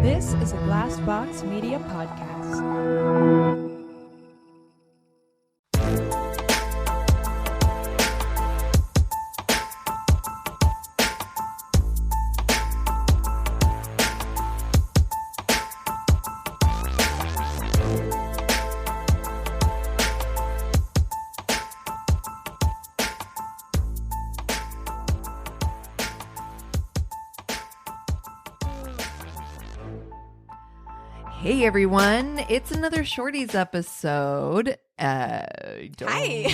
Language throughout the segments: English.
This is a Glassbox Media podcast. Hey everyone, it's another Shorty's episode. Hi.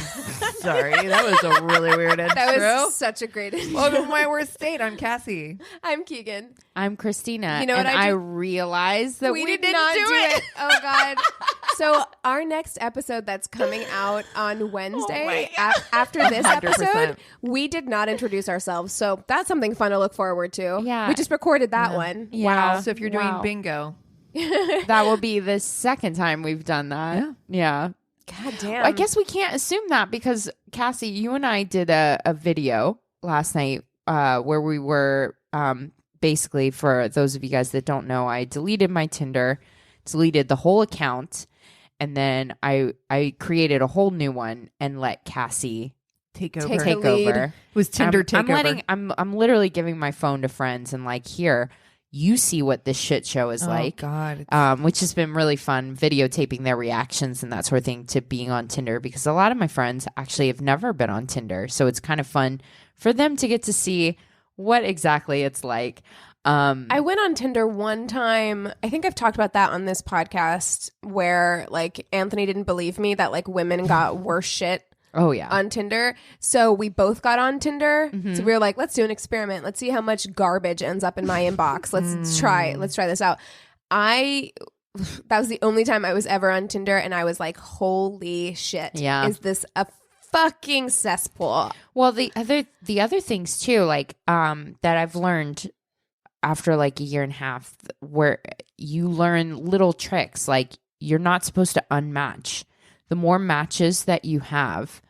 Sorry, that was a really weird intro. That was such a great intro. Welcome to my worst date. I'm Cassie. I'm Keegan. I'm Christina. You know what and I I just- realized that we did didn't not do it. Oh, God. So our next episode that's coming out on Wednesday after this 100%. episode, we did not introduce ourselves. So that's something fun to look forward to. Yeah. We just recorded that one. Yeah. So if you're doing Wow. bingo, That will be the second time we've done that. Yeah. God damn. I guess we can't assume that because, Cassie, you and I did a video last night where we were basically, for those of you guys that don't know, I deleted my Tinder, deleted the whole account, and then I created a whole new one and let Cassie take over. Take take the lead. over. It was Tinder takeover. I'm literally giving my phone to friends and like, here, you see what this shit show is like. God. Which has been really fun, videotaping their reactions and that sort of thing to being on Tinder, because a lot of my friends actually have never been on Tinder. So it's kind of fun for them to get to see what exactly it's like. I went on Tinder one time. I think I've talked about that on this podcast where like Anthony didn't believe me that like women got worse shit Oh, yeah. on Tinder. So we both got on Tinder. Mm-hmm. So we were like, let's do an experiment. Let's see how much garbage ends up in my inbox. Let's try this out. That was the only time I was ever on Tinder, and I was like, holy shit. Yeah. Is this a fucking cesspool? Well, the other things too, like that I've learned after like a year and a half, where you learn little tricks, like you're not supposed to unmatch. The more matches that you have,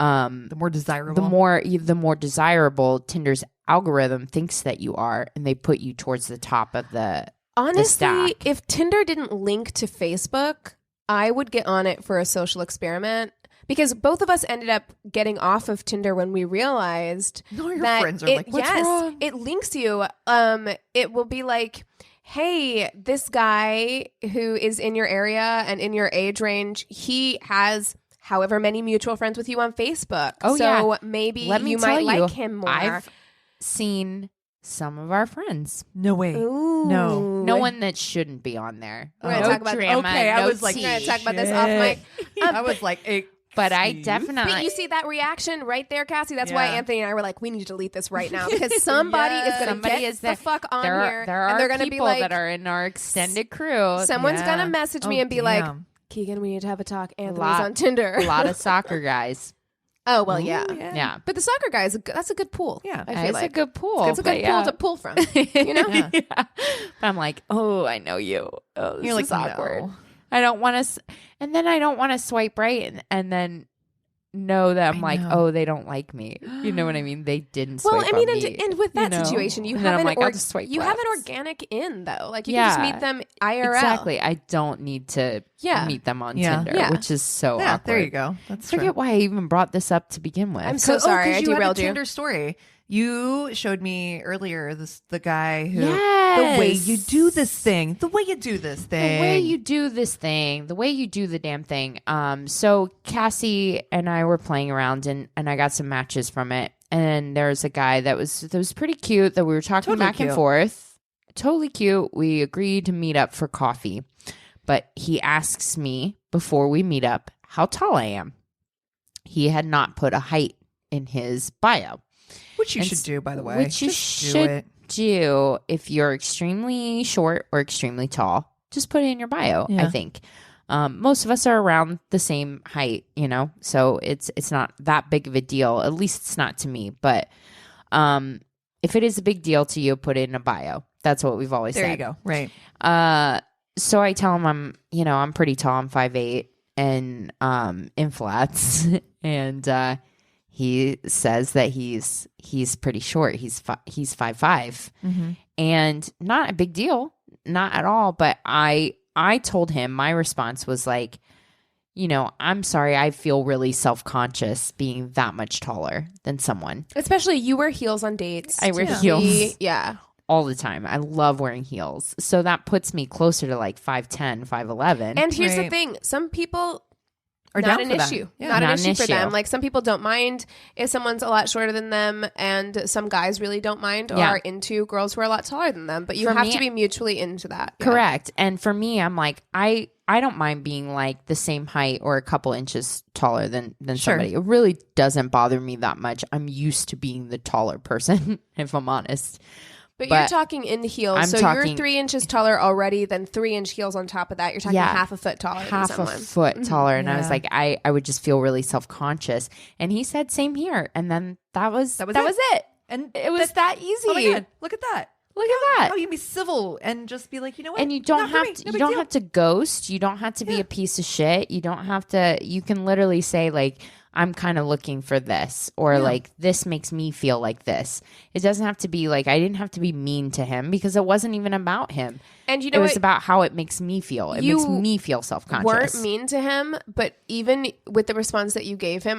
The more desirable. the more desirable Tinder's algorithm thinks that you are, and they put you towards the top of the Honestly, stack. if Tinder didn't link to Facebook, I would get on it for a social experiment. Because both of us ended up getting off of Tinder when we realized No, your that friends are like, what's wrong? it links you. It will be like, hey, this guy who is in your area and in your age range, he has however many mutual friends with you on Facebook. Oh, so yeah. maybe Let me you tell might you, like him more. I've seen some of our friends. No way. Ooh. No one that shouldn't be on there. We're gonna No talk about- drama, okay, I no was like, tea. We're going to talk about this off mic. I was like, But I excuse? definitely... But you see that reaction right there, Cassie? That's why Yeah. Anthony and I were like, we need to delete this right now because somebody is going to Somebody get is the there. fuck on there here. are, there and are they're going to people be like, that are in our extended crew. someone's Yeah. going to message me Oh, and be like, damn. Keegan, we need to have a talk. Anthony's lot- on Tinder. A lot of soccer guys. Oh, well, yeah. Ooh, Yeah. But the soccer guy, that's a good pool. Yeah. I feel It's like. a good pool. It's a good but pool yeah. to pull from. You know? Yeah. Yeah. But I'm like, oh, I know you. Oh, this You're is like, awkward. no. I don't want to, and then I don't want to swipe right and then know that I'm I like, know. oh, they don't like me. You know what I mean? They didn't swipe Well, I mean, on me, and with that you know? situation, you And then have I'm an like, I'll just swipe you have an left. organic in though. Like you can just Yeah. meet them IRL. Exactly. I don't need to Yeah. meet them on Yeah. Tinder, Yeah. which is so Yeah, awkward. there you go. That's I forget why I even brought this up to begin with. I'm so sorry. I you had derailed a you. Tinder story. You showed me earlier the guy who Yes. the way you do this thing, the way you do this thing, The way you do this thing, the way you do the damn thing. So Cassie and I were playing around and I got some matches from it. And there's a guy that was pretty cute that we were talking Totally back and cute. forth. Totally cute. We agreed to meet up for coffee. But he asks me before we meet up how tall I am. He had not put a height in his bio. which you and should do, by the way. Which you Just do should it. do if you're extremely short or extremely tall. Just put it in your bio, I Yeah. think. Most of us are around the same height, you know, so it's not that big of a deal. At least it's not to me. But if it is a big deal to you, put it in a bio. That's what we've always There said. you go. Right. So I tell him I'm pretty tall. I'm 5'8" and in flats, and he says that he's pretty short. He's 5'5", Mm-hmm. and not a big deal. not at all. But I told him, my response was like, you know, I'm sorry, I feel really self-conscious being that much taller than someone. Especially you wear heels on dates. I wear heels. Yeah. All the time. I love wearing heels. So that puts me closer to like 5'10", 5'11". And here's the thing. Some people Or not down an for issue. that. Yeah. Not an Not an issue for issue. them. Like some people don't mind if someone's a lot shorter than them, and some guys really don't mind or are into girls who are a lot taller than them. But you For have me- to be mutually into that. Yeah. Correct. And for me, I'm like, I don't mind being like the same height or a couple inches taller than somebody. It really doesn't bother me that much. I'm used to being the taller person, if I'm honest. But you're talking in heels. I'm So talking- you're 3 inches taller already, then 3-inch heels on top of that. You're talking half a foot taller Half than a someone. foot taller. And I was Yeah. like, I would just feel really self-conscious. And he said, same here. And then that was it. And It was that easy. oh my God, look at that. Look at that. How you can be civil and just be like, you know what? And you don't Not for have me. to, No you big don't deal. have to ghost. You don't have to be a piece of shit. You don't have to. You can literally say like, I'm kind of looking for this, or like this makes me feel like this. It doesn't have to be like, I didn't have to be mean to him because it wasn't even about him. And you know it was what? about how it makes me feel. It You makes me feel self-conscious. Weren't mean to him, but even with the response that you gave him,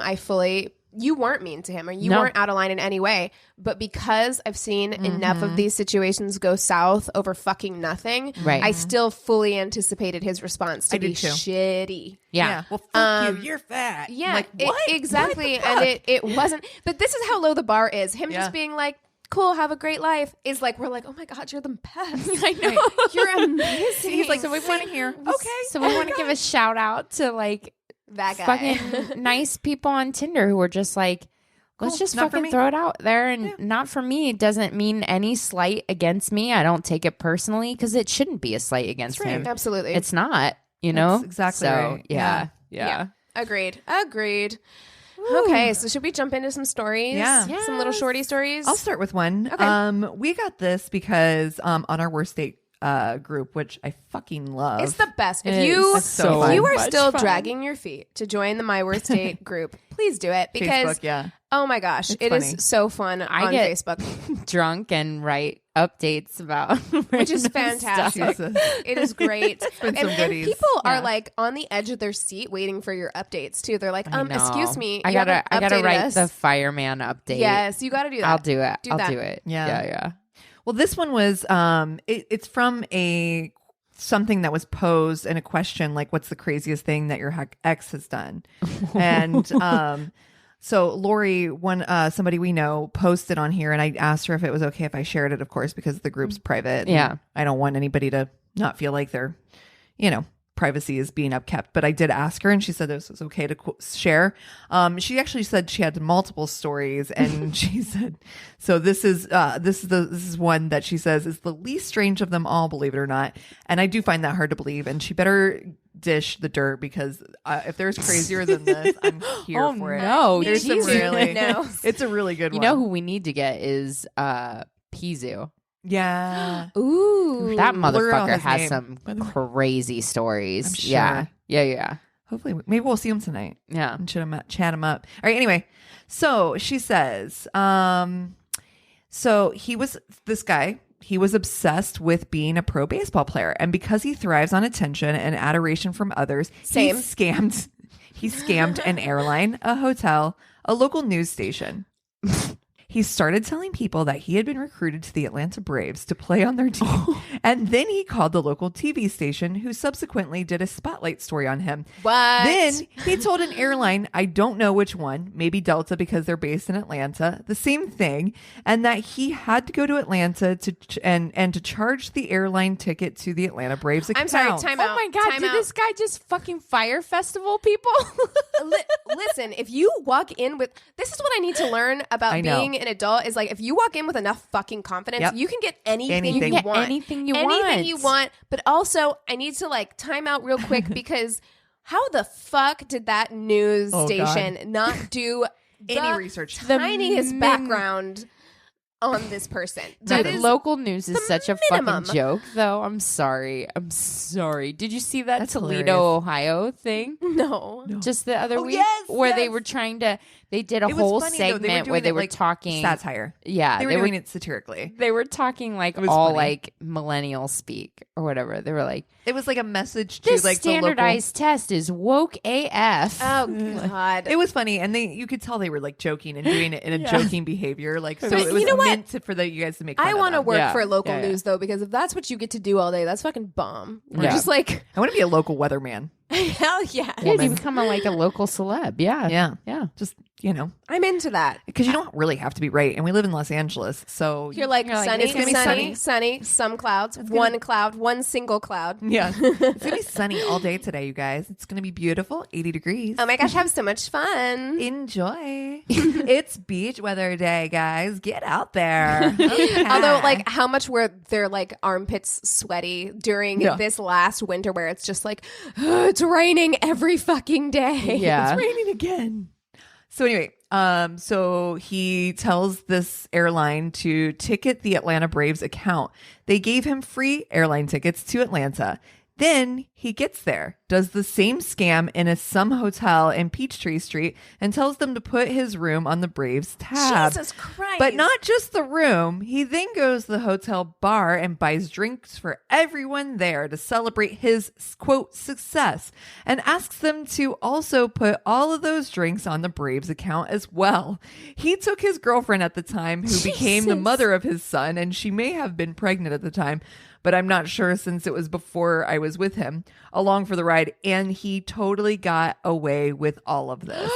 you weren't mean to him, or you weren't out of line in any way. But because I've seen enough of these situations go south over fucking nothing, Right. I still fully anticipated his response to I did be too. shitty. Yeah. Well, fuck you. You're fat. Yeah, Like, what? exactly. What the fuck? And it wasn't. But this is how low the bar is. Him Yeah. just being like, "Cool, have a great life," is like we're like, "Oh my God, you're the best." I know. You're amazing. He's like, So we want to hear. Okay. So we want to give a shout out to like that guy. fucking nice people on Tinder who are just like, let's Cool. just Not for fucking me. throw it out there. And not for me, it doesn't mean any slight against me. I don't take it personally because it shouldn't be a slight against him. Absolutely. It's not, you know? That's exactly so, right. Yeah. Agreed. Okay, so should we jump into some stories? Yeah. Some little shorty stories. I'll start with one. Okay. We got this because on our worst date group, which I fucking love. It's the best. If It you is so if you are much still fun. dragging your feet to join the My Worst Date group, please do it because Facebook, yeah. oh my gosh, It's it is funny. so fun on get- Facebook, Drunk and write updates about which is random stuff. fantastic. Jesus. It is great. been and, some goodies. people are Yeah. like on the edge of their seat waiting for your updates too. They're like, I know. excuse me, I you gotta haven't I gotta updated write us." the fireman update. Yes, you got to do that. I'll do it. Do I'll that. do it. Yeah. Yeah. Well, this one was it's from something that was posed in a question like, what's the craziest thing that your ex has done? And so Lori, somebody we know, posted on here, and I asked her if it was okay if I shared it, of course, because the group's private. Yeah. And I don't want anybody to not feel like their, privacy is being upkept. But I did ask her, and she said this was okay to share. She actually said she had multiple stories, and she said, so this is one that she says is the least strange of them all, believe it or not. And I do find that hard to believe. And she better dish the dirt because if there's crazier than this, I'm here Oh, for it. no. There's some Jesus. really, No. it's a really good You one. know who we need to get is Pizu. Yeah. Ooh, That blur out motherfucker his has name, some by the way. crazy stories. I'm sure. Yeah. Hopefully, maybe we'll see him tonight. Yeah. And chat him up. All right. Anyway, so she says, so he was obsessed with being a pro baseball player, and because he thrives on attention and adoration from others, Same. he scammed an airline, a hotel, a local news station. He started telling people that he had been recruited to the Atlanta Braves to play on their team. And then he called the local TV station, who subsequently did a spotlight story on him. What? Then he told an airline, I don't know which one, maybe Delta because they're based in Atlanta, the same thing, and that he had to go to Atlanta to charge the airline ticket to the Atlanta Braves account. I'm sorry. Time out. Oh my God, Time did out. this guy just fucking fire festival people? Listen, if you walk in with this is what I need to learn about I know. being an adult is like if you walk in with enough fucking confidence, Yep. you can get anything, Anything. you Get want. anything you Anything you want. want. But also, I need to like time out real quick because how the fuck did that news Oh, station not do Any the research. tiniest background on this person. Dude, That is local news is such a minimum. fucking joke, though. I'm sorry. Did you see that That's Toledo, hilarious. Ohio thing? no. Just the other Oh, week, yes, where they yes. were trying to. They did a It was whole funny, though. segment They where doing they it were like talking satire. Yeah, They were doing it satirically. They were talking like was all funny. like millennial speak or whatever. They were like, It was like a message to "This like standardized test is woke AF." Oh God. It was funny, and you could tell they were like joking and doing it in a joking behavior. Like, so But it was you know what? meant for you guys to make. Fun I want to work Yeah. for local Yeah, yeah. news though, because if that's what you get to do all day, that's fucking bomb. We're Yeah. just like, I want to be a local weatherman. hell yeah. Yeah, you woman. become a local celeb. Yeah, Yeah, just I'm into that. because you don't really have to be right, and we live in Los Angeles, so You're like, sunny, it's gonna be sunny, some clouds, one single cloud. yeah, it's gonna be sunny all day today, you guys. It's gonna be beautiful, 80 degrees. Oh my gosh, have so much fun. Enjoy. It's beach weather day, guys. Get out there. Okay. Although, like, how much were their like armpits sweaty during Yeah. this last winter, where it's just like, it's raining every fucking day. Yeah. It's raining again. So anyway, so he tells this airline to ticket the Atlanta Braves account. They gave him free airline tickets to Atlanta. Then he gets there, does the same scam in some hotel in Peachtree Street, and tells them to put his room on the Braves tab. Jesus Christ. But not just the room. He then goes to the hotel bar and buys drinks for everyone there to celebrate his, quote, success, and asks them to also put all of those drinks on the Braves account as well. He took his girlfriend at the time, who became the mother of his son, and she may have been pregnant at the time, but I'm not sure since it was before I was with him, along for the ride, and he totally got away with all of this.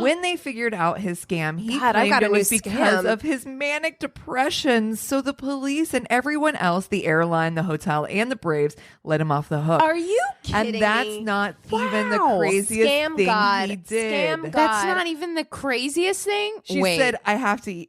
When they figured out his scam, he God, I claimed got a it new was because scam. of his manic depression. So the police and everyone else, the airline, the hotel, and the Braves, let him off the hook. Are you kidding and that's me? not even the Wow. craziest Scam thing God. he did. Scam God. That's not even the craziest thing. She Wait. said, I have to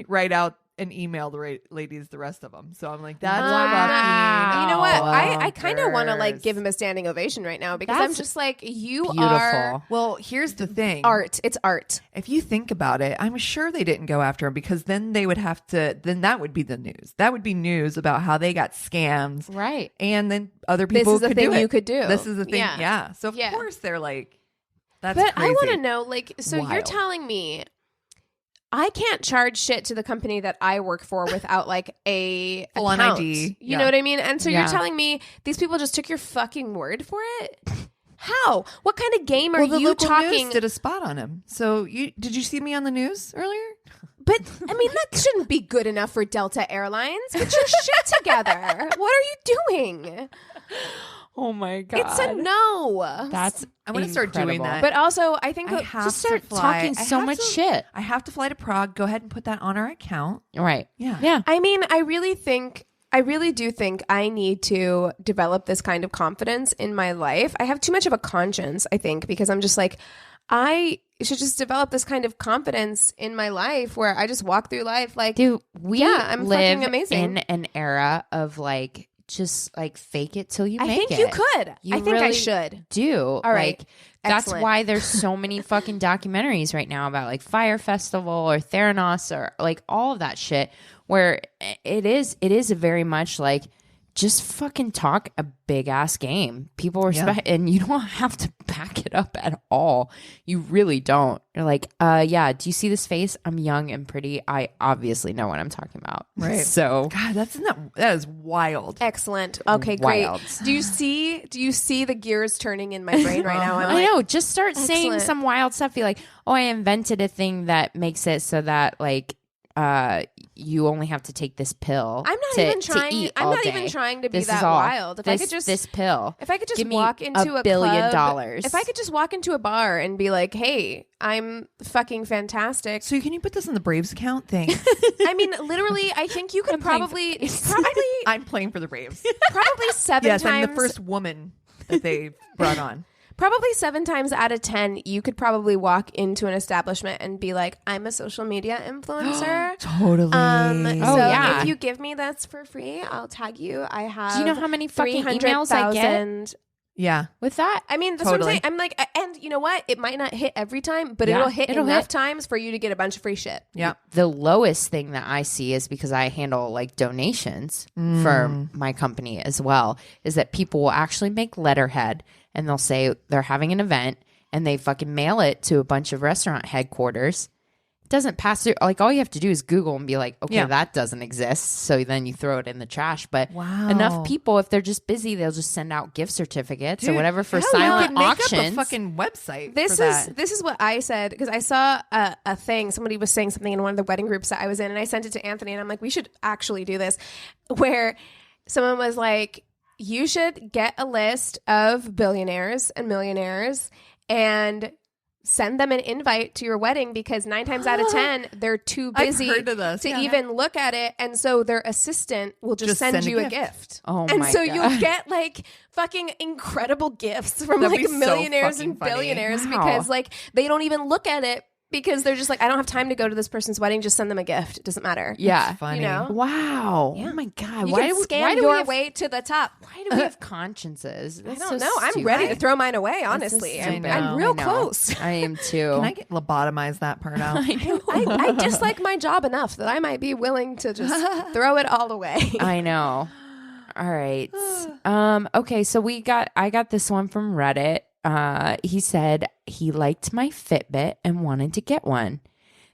write out and email the ladies the rest of them. So I'm like, that's Wow. fucking You know what? I kind of want to like bonkers. give him a standing ovation right now, because I'm That's just like, you beautiful. are Well, here's the thing. art. It's art. If you think about it, I'm sure they didn't go after him, because then they would have to, then that would be the news. That would be news about how they got scammed. Right. And then other This people is the could thing do it. you could do. This is the thing. Yeah. Yeah. So of Yeah. course they're like, that's But crazy. I want to know, like, so you're Wild. telling me I can't charge shit to the company that I work for without like a Full-on account. ID. You Yeah. know what I mean? And so Yeah. you're telling me these people just took your fucking word for it? How? What kind of game are Well, the you local talking? news did a spot on him. So did you see me on the news earlier? But I mean, that shouldn't be good enough for Delta Airlines. Get your shit together. What are you doing? Oh my god. It's a no. That's I'm going to start doing incredible. that. But also, I think I that- have just to start fly. talking I so have much to- shit. I have to fly to Prague. Go ahead and put that on our account. Right. Yeah. Yeah. I mean, I really do think I need to develop this kind of confidence in my life. I have too much of a conscience, I think, because I'm just like, I should just develop this kind of confidence in my life where I just walk through life like, Dude, we Yeah, I'm live fucking amazing. in an era of like just like fake it till you I make think it. you could. You I think I really should. do. All right. Like, that's Excellent. why there's so many fucking documentaries right now about like Fire Festival or Theranos or like all of that shit where it is very much like just fucking talk a big ass game. People respect and you don't have to back it up at all. You really don't. You're like, yeah, do you see this face? I'm young and pretty. I obviously know what I'm talking about. Right. So God, that is wild. Excellent. Okay, Wild. great. Do you see the gears turning in my brain right now? I'm I like, know. Just start saying Excellent. some wild stuff. Be like, oh, I invented a thing that makes it so that like you only have to take this pill. I'm not to, even to trying. eat I'm all not day. even trying to be This that is all. wild. If I This- could just this pill. If I could just Give me walk into $1 billion. club, if I could just walk into a bar and be like, "Hey, I'm fucking fantastic." So can you put this on the Braves account? Thanks. I mean, literally, I think you could I'm playing for probably, I'm playing for the Braves. probably seven Yes, times. I'm the first woman that they brought on. Probably 7 times out of 10, you could probably walk into an establishment and be like, "I'm a social media influencer." Totally. So yeah. if you give me this for free, I'll tag you. I have. Do you know how many fucking emails I get? Yeah. with that. I mean, that's Totally. what I'm saying. I'm like, and you know what? It might not hit every time, but Yeah, it'll hit it'll enough hit. times for you to get a bunch of free shit. Yeah. The lowest thing that I see is because I handle like donations for my company as well, is that people will actually make letterhead and they'll say they're having an event and they fucking mail it to a bunch of restaurant headquarters. It doesn't pass through. Like all you have to do is Google and be like, okay, Yeah. that doesn't exist. So then you throw it in the trash. But Wow. enough people, if they're just busy, they'll just send out gift certificates or Dude, whatever for hell, you silent could make auctions. up a fucking website. This for is that. this is what I said because I saw a thing. Somebody was saying something in one of the wedding groups that I was in, and I sent it to Anthony, and I'm like, we should actually do this, where someone was like, you should get a list of billionaires and millionaires and send them an invite to your wedding because 9 times out of 10 they're too I've busy heard of this, to yeah. even look at it, and so their assistant will just send send a you a gift. gift. Oh and my so God. you'll get like fucking incredible gifts from That'd like be so millionaires fucking and funny. billionaires Wow. because like they don't even look at it because they're just like, I don't have time to go to this person's wedding, just send them a gift, it doesn't matter. Yeah. It's funny. You know? Wow. Yeah. Oh my God. You why can do, scam why do we your have, way to the top. why do we have consciences? I That's don't so know. I'm stupid. ready to throw mine away, honestly. so I'm stupid. real I know. close. I am too. Can I get lobotomize that part out? I know. I dislike my job enough that I might be willing to just throw it all away. I know. All right. Okay, so I got this one from Reddit. He said he liked my Fitbit and wanted to get one.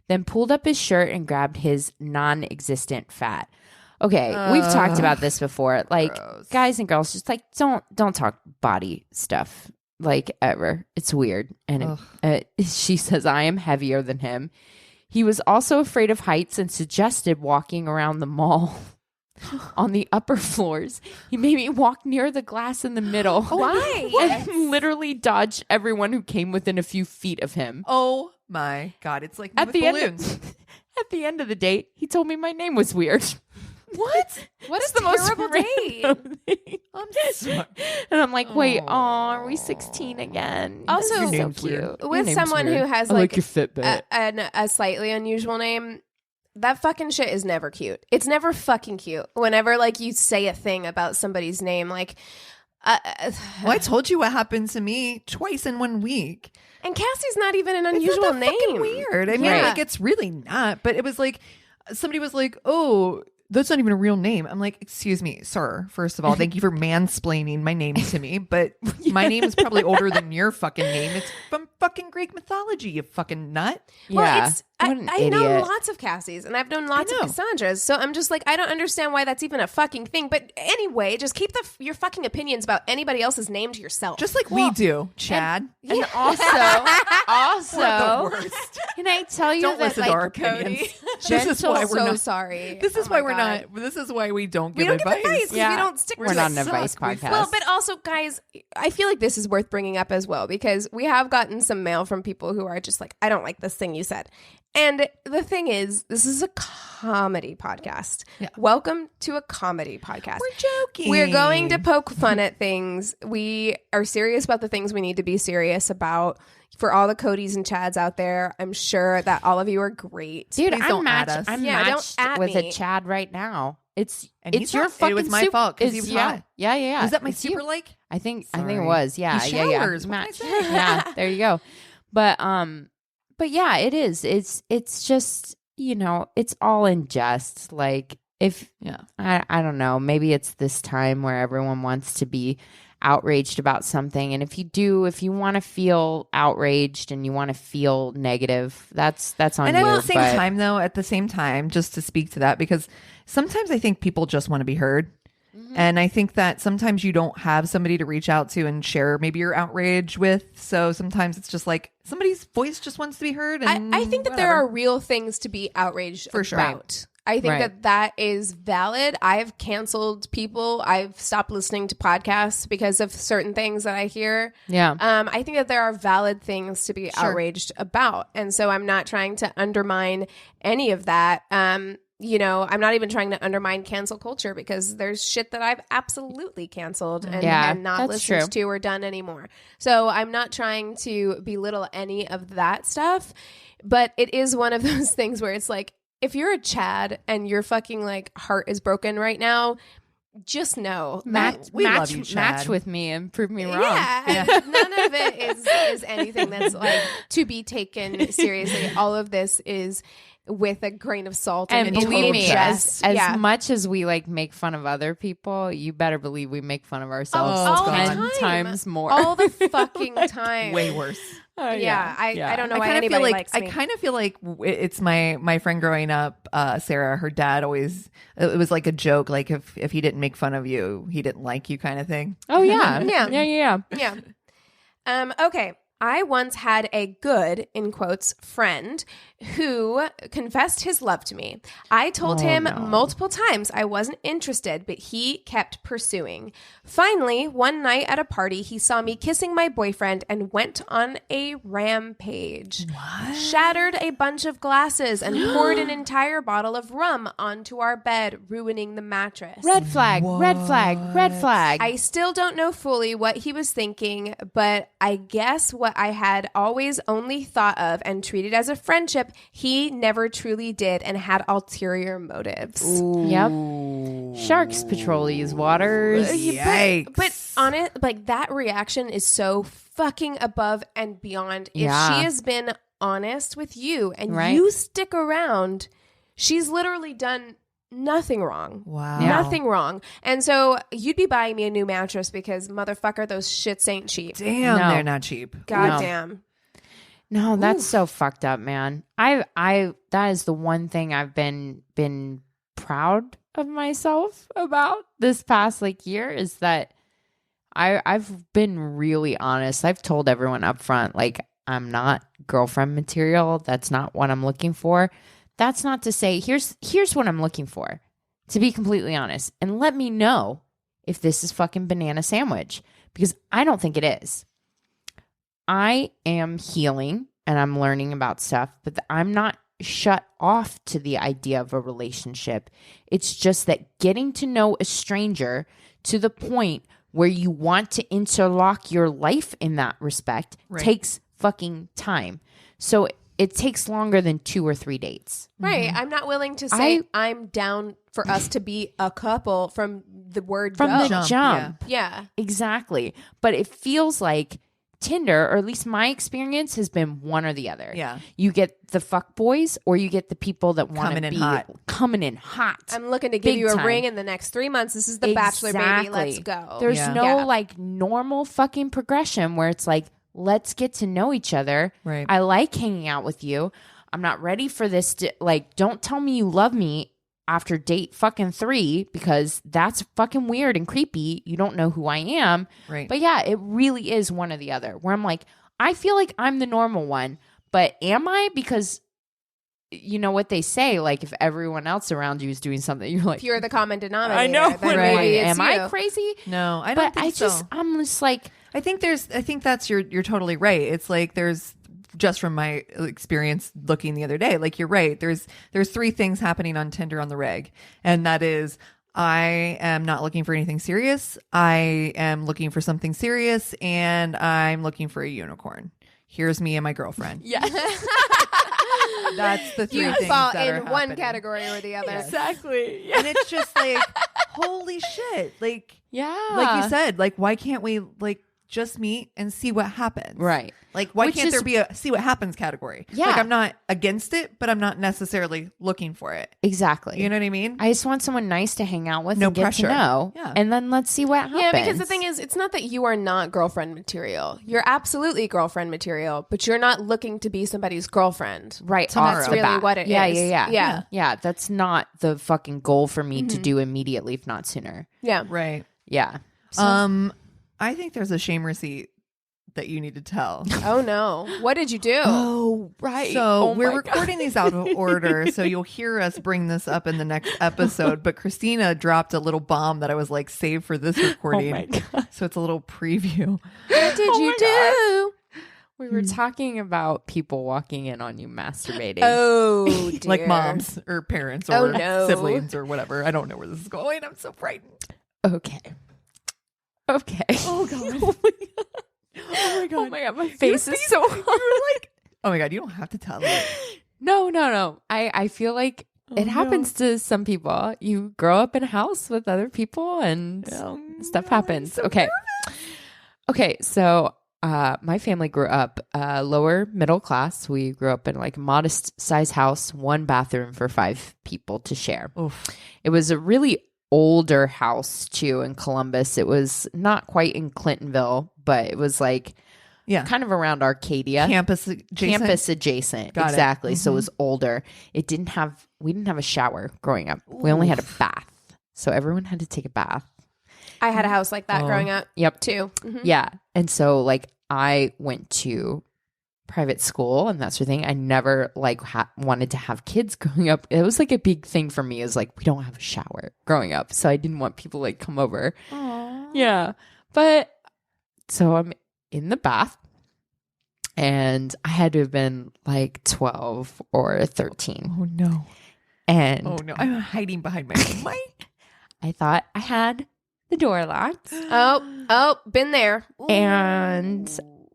Then pulled up his shirt and grabbed his non-existent fat. Okay, we've talked about this before. Like, gross. guys and girls, just like don't talk body stuff like ever. It's weird. And she says I am heavier than him. He was also afraid of heights and suggested walking around the mall on the upper floors. He made me walk near the glass in the middle. Why? And literally dodged everyone who came within a few feet of him. Oh my God. It's like me At with the balloons. At the end of the date, he told me my name was weird. What? What It's a terrible date. random thing. I'm sorry. And I'm like, wait, are we 16 again? Also- This is Your so name's weird. cute. Your With name's someone weird. who has I like your Fitbit. a slightly unusual name, that fucking shit is never cute. It's never fucking cute. Whenever like you say a thing about somebody's name, like, Well, I told you what happened to me twice in 1 week. and Cassie's not even an It's unusual not that name. fucking weird. I mean, Yeah. like, it's really not. But it was like, somebody was like, oh, that's not even a real name. I'm like, excuse me, sir. First of all, thank you for mansplaining my name to me. But my name is probably older than your fucking name. It's from fucking Greek mythology, you fucking nut. Well, Yeah. it's What an I know idiot. lots of Cassies and I've known lots know. of Cassandras, so I'm just like, I don't understand why that's even a fucking thing. But anyway, just keep your fucking opinions about anybody else's name to yourself. Just like we do, Chad. And also, the worst. can I tell you Don't that listen like to our opinions. Cody. This is why we're so not. sorry. This is Oh why my we're God. not. This is why we don't We give don't give advice because Yeah. we don't stick we're to not it. an advice suck. We podcast. Well, but also, guys, I feel like this is worth bringing up as well because we have gotten some mail from people who are just like, I don't like this thing you said. And the thing is, this is a comedy podcast. Yeah. Welcome to a comedy podcast. We're joking. We're going to poke fun at things. We are serious about the things we need to be serious about. For all the Codys and Chads out there, I'm sure that all of you are great. dude, Please I'm don't add matched. us. I'm Yeah, don't matched at with me. a Chad right now. It's And it's he's your hot. fucking. It was my fault because he was yeah, hot. yeah. Was that my It's super you. like? I think it Sorry. was. Yeah, He yeah. showers. What Match. can I say? Yeah, there you go. But yeah, it is. It's just, you know, it's all in jest. Like if Yeah. I don't know, maybe it's this time where everyone wants to be outraged about something, and if you want to feel outraged and you want to feel negative, that's on And you. at the same but- time, just to speak to that, because sometimes I think people just want to be heard. And I think that sometimes you don't have somebody to reach out to and share maybe your outrage with. So sometimes it's just like somebody's voice just wants to be heard. And I think that there are real things to be outraged For sure. about. I think Right. that is valid. I've canceled people. I've stopped listening to podcasts because of certain things that I hear. Yeah. I think that there are valid things to be outraged about. And so I'm not trying to undermine any of that. You know, I'm not even trying to undermine cancel culture because there's shit that I've absolutely canceled and, Yeah, and not that's listened true. to or done anymore. So I'm not trying to belittle any of that stuff. But it is one of those things where it's like, if you're a Chad and your fucking like heart is broken right now, just know We love you, Chad. match with me and prove me wrong. Yeah, none of it is anything that's like to be taken seriously. All of this is with a grain of salt And a believe total me, jest. as much as we like make fun of other people, you better believe we make fun of ourselves all the 10 time. times more. all the fucking time. Way worse. Yeah, I don't know why I anybody feel like likes me. I kind of feel like it's my friend growing up, Sarah. Her dad always, it was like a joke, like if he didn't make fun of you, he didn't like you, kind of thing. Oh yeah, Yeah. Yeah. Okay. I once had a good, in quotes, friend who confessed his love to me. I told him multiple times I wasn't interested, but he kept pursuing. Finally, one night at a party, he saw me kissing my boyfriend and went on a rampage. What? Shattered a bunch of glasses and poured an entire bottle of rum onto our bed, ruining the mattress. Red flag, red flag, red flag. I still don't know fully what he was thinking, but I guess what I had always only thought of and treated as a friendship, he never truly did and had ulterior motives. Yep. Sharks patrol these waters. Yikes. But on it, like that reaction is so fucking above and beyond. If Yeah. she has been honest with you and Right. you stick around, she's literally done nothing wrong. Wow. Nothing wrong. And so you'd be buying me a new mattress because motherfucker, those shits ain't cheap. Damn, No. they're not cheap. God No. damn. No, that's so fucked up, man. I that is the one thing I've been proud of myself about this past like year is that I've been really honest. I've told everyone up front, like, I'm not girlfriend material. That's not what I'm looking for. That's not to say here's what I'm looking for, to be completely honest. And let me know if this is fucking banana sandwich, because I don't think it is. I am healing and I'm learning about stuff, but I'm not shut off to the idea of a relationship. It's just that getting to know a stranger to the point where you want to interlock your life in that respect takes fucking time. So it takes longer than 2 or 3 dates. Right. I'm not willing to say I'm down for us to be a couple from the word From go. the jump. Yeah. Exactly. But it feels like Tinder, or at least my experience, has been one or the other. Yeah. You get the fuck boys or you get the people that want Coming to in be hot. coming in hot. I'm looking to give Big you a time. ring in the next 3 months. This is the Bachelor, baby. Let's Exactly. go. There's Yeah. no Yeah. like normal fucking progression where it's like, let's get to know each other. Right. I like hanging out with you. I'm not ready for this to, like, don't tell me you love me after date fucking 3, because that's fucking weird and creepy. You don't know who I am. Right. But yeah, it really is one or the other, where I'm like, I feel like I'm the normal one, but am I? Because you know what they say, like, if everyone else around you is doing something, you're like, If you're the common denominator, I know. then Right. maybe it's Am you. I crazy? No, I don't But think so. I'm just like, I think that's you're totally right. It's like there's, just from my experience looking the other day, like you're right. There's 3 things happening on Tinder on the reg. And that is, I am not looking for anything serious. I am looking for something serious, and I'm looking for a unicorn. Here's me and my girlfriend. yeah. That's the 3 You things fall that are in one happening. category or the other. Exactly. And it's just like, holy shit. Like Yeah. you said, like, why can't we like just meet and see what happens? Right. Like, why Which can't is- there be a see what happens category? Yeah. Like, I'm not against it, but I'm not necessarily looking for it. Exactly. You know what I mean? I just want someone nice to hang out with No and get pressure. to know. Yeah. And then let's see what happens. Yeah, because the thing is, it's not that you are not girlfriend material. You're absolutely girlfriend material, but you're not looking to be somebody's girlfriend. right Tomorrow. off That's the really bat. what it yeah, is. Yeah, yeah, Yeah. Yeah, that's not the fucking goal for me to do immediately, if not sooner. Yeah. Right. Yeah. So, I think there's a shame receipt that you need to tell. Oh, no. What did you do? oh, right. So we're recording these out of order, so you'll hear us bring this up in the next episode. But Christina dropped a little bomb that I was like, save for this recording. Oh my God. So it's a little preview. What did you do? We were talking about people walking in on you masturbating. Oh, dear. Like moms or parents or Oh, no. siblings or whatever. I don't know where this is going. I'm so frightened. Okay. Okay. Oh God. Oh my God. Oh my God. My face is so hot. Oh my God, you don't have to tell it. No. I feel like it happens to some people. You grow up in a house with other people and stuff happens. Okay. So my family grew up lower middle class. We grew up in like a modest size house, 1 bathroom for 5 people to share. Oof. It was a really older house too in Columbus. It was not quite in Clintonville, but it was like kind of around Arcadia. Campus adjacent. Got exactly. So it was older. We didn't have a shower growing up. We only had a bath. So everyone had to take a bath. I had a house like that growing up. Yep. Too. Mm-hmm. Yeah. And so like I went to private school and that sort of thing. I never like wanted to have kids growing up. It was like a big thing for me. Is like, we don't have a shower growing up. So I didn't want people like come over. Aww. Yeah. But so I'm in the bath and I had to have been like 12 or 13. Oh no. And I'm hiding behind my mic. I thought I had the door locked. Oh, been there. And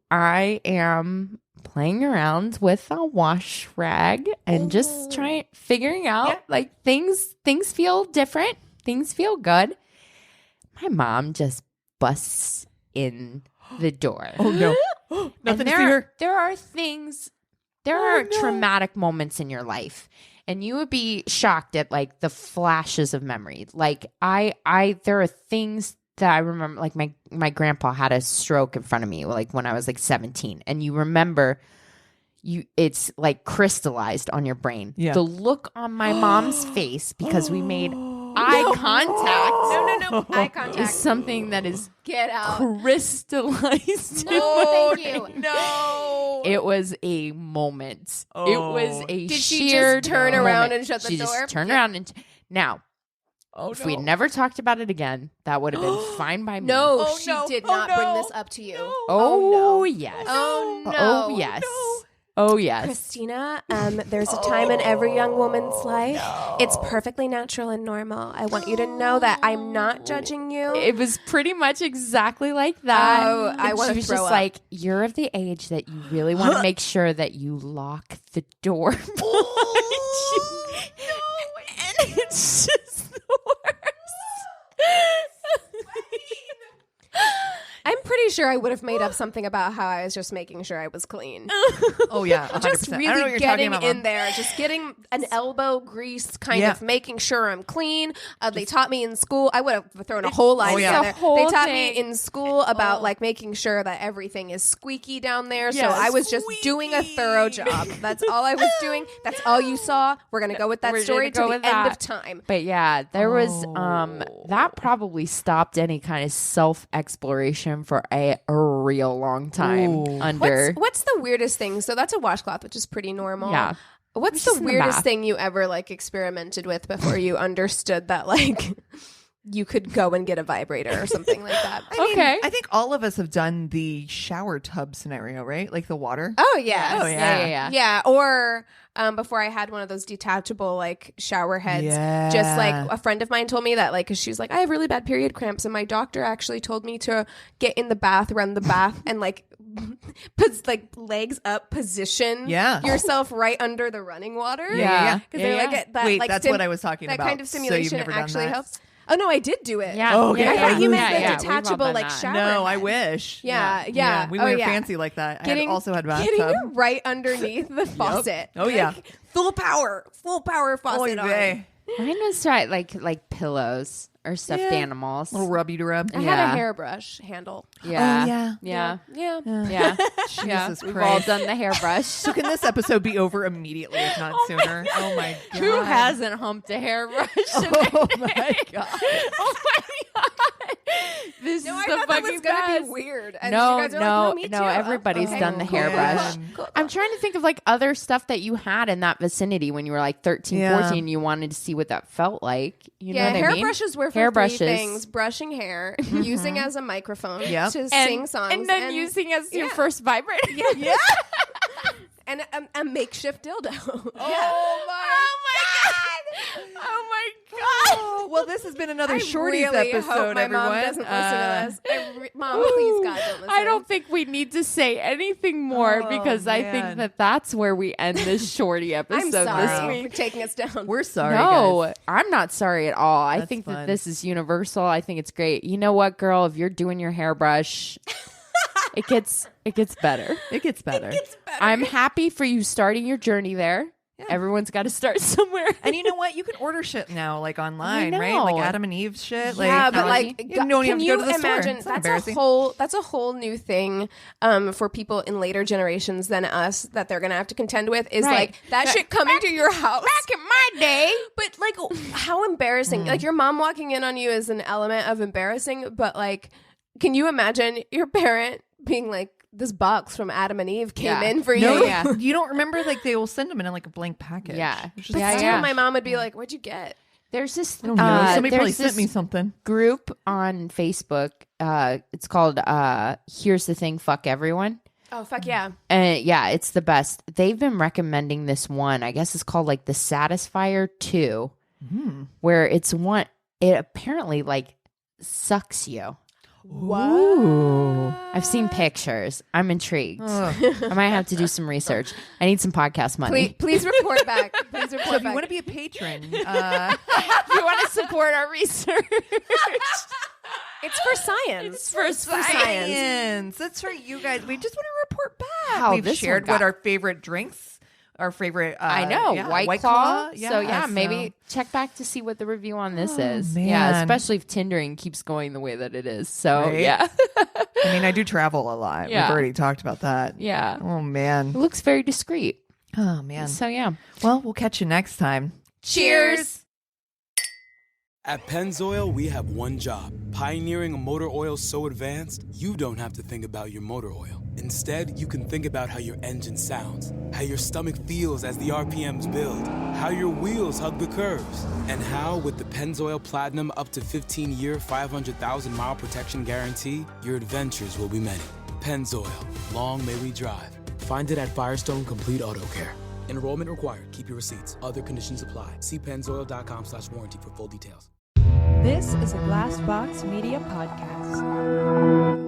I am playing around with a wash rag and just figuring out like things feel different. Things feel good. My mom just busts in the door. Oh no. Nothing to fear. There are traumatic moments in your life. And you would be shocked at like the flashes of memory. Like there are things that I remember, like my grandpa had a stroke in front of me, like when I was like 17, and you remember, it's like crystallized on your brain. Yeah. The look on my mom's face because we made eye contact. No, eye contact is something that is get out crystallized. No, thank you. No, it was a moment. It was a Did she just turn around and shut the door? She just turned around and now. If we never talked about it again, that would have been fine by me. No, she did not bring this up to you. Oh, yes. Oh, no. Oh, yes. Oh, yes. Christina, there's a time in every young woman's life. It's perfectly natural and normal. I want you to know that I'm not judging you. It was pretty much exactly like that. Oh, I want to throw just up. Like, you're of the age that you really want to make sure that you lock the door behind you. And it's just the worst. I'm pretty sure I would have made up something about how I was just making sure I was clean. Oh yeah, 100%. Just I don't know what really you're getting talking about, in there, just getting an elbow grease, kind of making sure I'm clean. They taught me in school. I would have thrown a whole line together. They taught me in school about like making sure that everything is squeaky down there. So I was just doing a thorough job. That's all I was doing. That's all you saw. We're gonna go with that story to the end of time. But yeah, there was that probably stopped any kind of self-exploration for a real long time. What's the weirdest thing? So that's a washcloth, which is pretty normal. Yeah. What's the weirdest thing you ever like experimented with before you understood that like you could go and get a vibrator or something like that? I think all of us have done the shower tub scenario, right? Like the water. Oh yeah. Oh yeah. Yeah. Or before I had one of those detachable like shower heads, just like a friend of mine told me that like, cause she was like, I have really bad period cramps, and my doctor actually told me to get in the bath, run the bath, and like put like legs up, position yourself right under the running water. Yeah. Because they're like that. Wait, like that's what I was talking that about. kind of stimulation so you've never actually done that? helps. Oh no, I did do it. Yeah. Oh, okay. I thought you meant the We've all detachable done like that. shower. No, I head. wish. Yeah. We weren't fancy like that. I also had bathtub. Getting you right underneath the faucet. Oh yeah. Full power faucet on. Mine was like pillows or stuffed animals. Little rubby to rub. I had a hairbrush handle. Yeah. Yeah. Jesus We've all Christ. done the hairbrush. So can this episode be over immediately, if not sooner? Oh my God. Who hasn't humped a hairbrush? Oh my God. Oh my God. This is I the thought that was fucking gonna best. be weird. And No, you guys are like, me too. everybody's Okay. done the Cool. hairbrush. Cool. I'm trying to think of like other stuff that you had in that vicinity when you were like 13, 14. You wanted to see what that felt like. You know what I mean? Hairbrushes were for three things: brushing hair, using as a microphone to sing songs, and then using as your first vibrator. Yeah. And a makeshift dildo. Oh my God. Oh my Oh, well, this has been another Shorty's really episode, hope my everyone. mom doesn't listen to this. Mom, please, God, don't listen. I don't think we need to say anything more Oh, because I man. think that's where we end this Shorty I'm episode this sorry week. for taking us down. We're sorry, No, guys. I'm not sorry at all. I That's think fun. that this is universal. I think it's great. You know what, girl? If you're doing your hairbrush, it gets better. It gets better. I'm happy for you starting your journey there. Yeah. Everyone's got to start somewhere. And you know what? You can order shit now, like online, I right? know. Like Adam and Eve shit. Yeah, like, but like, you don't even can have to go you to the store. imagine? It's not That's embarrassing. a whole new thing for people in later generations than us that they're gonna have to contend with. Is Right. like that shit coming to your house. Back in my day. But like, how embarrassing! Like your mom walking in on you is an element of embarrassing. But like, can you imagine your parent being like, "This box from Adam and Eve came Yeah. in for No, you"? Yeah. you don't remember? Like they will send them in like a blank package. Yeah. It's But just- still, my mom would be like, "What'd you get?" There's this I don't know. Somebody probably there's sent this me something. group on Facebook. It's called Here's the Thing, Fuck Everyone. Oh fuck yeah! And yeah, it's the best. They've been recommending this one. I guess it's called like the Satisfier 2, where it apparently like sucks you. Ooh. I've seen pictures. I'm intrigued. I might have to do some research. I need some podcast money. Please report back. Please report So if you back. want to be a patron, If you want to support our research, It's for science. it's for science. science. That's right, you guys. We just want to report back. Wow, We've this shared one got- what our favorite drinks, our favorite. I know, yeah, White Claw. So yeah, so- maybe check back to see what the review on this is. man. Yeah, especially if Tindering keeps going the way that it is. So Right? yeah, I mean, I do travel a lot. Yeah. We've already talked about that. yeah. Oh man. It looks very discreet. Oh man. So yeah. Well, we'll catch you next time. Cheers. At Pennzoil, we have one job, pioneering a motor oil so advanced, you don't have to think about your motor oil. Instead, you can think about how your engine sounds, how your stomach feels as the RPMs build, how your wheels hug the curves, and how, with the Pennzoil Platinum up to 15-year, 500,000-mile protection guarantee, your adventures will be many. Pennzoil, long may we drive. Find it at Firestone Complete Auto Care. Enrollment required. Keep your receipts. Other conditions apply. See pennzoil.com/warranty for full details. This is a Glass Box Media Podcast.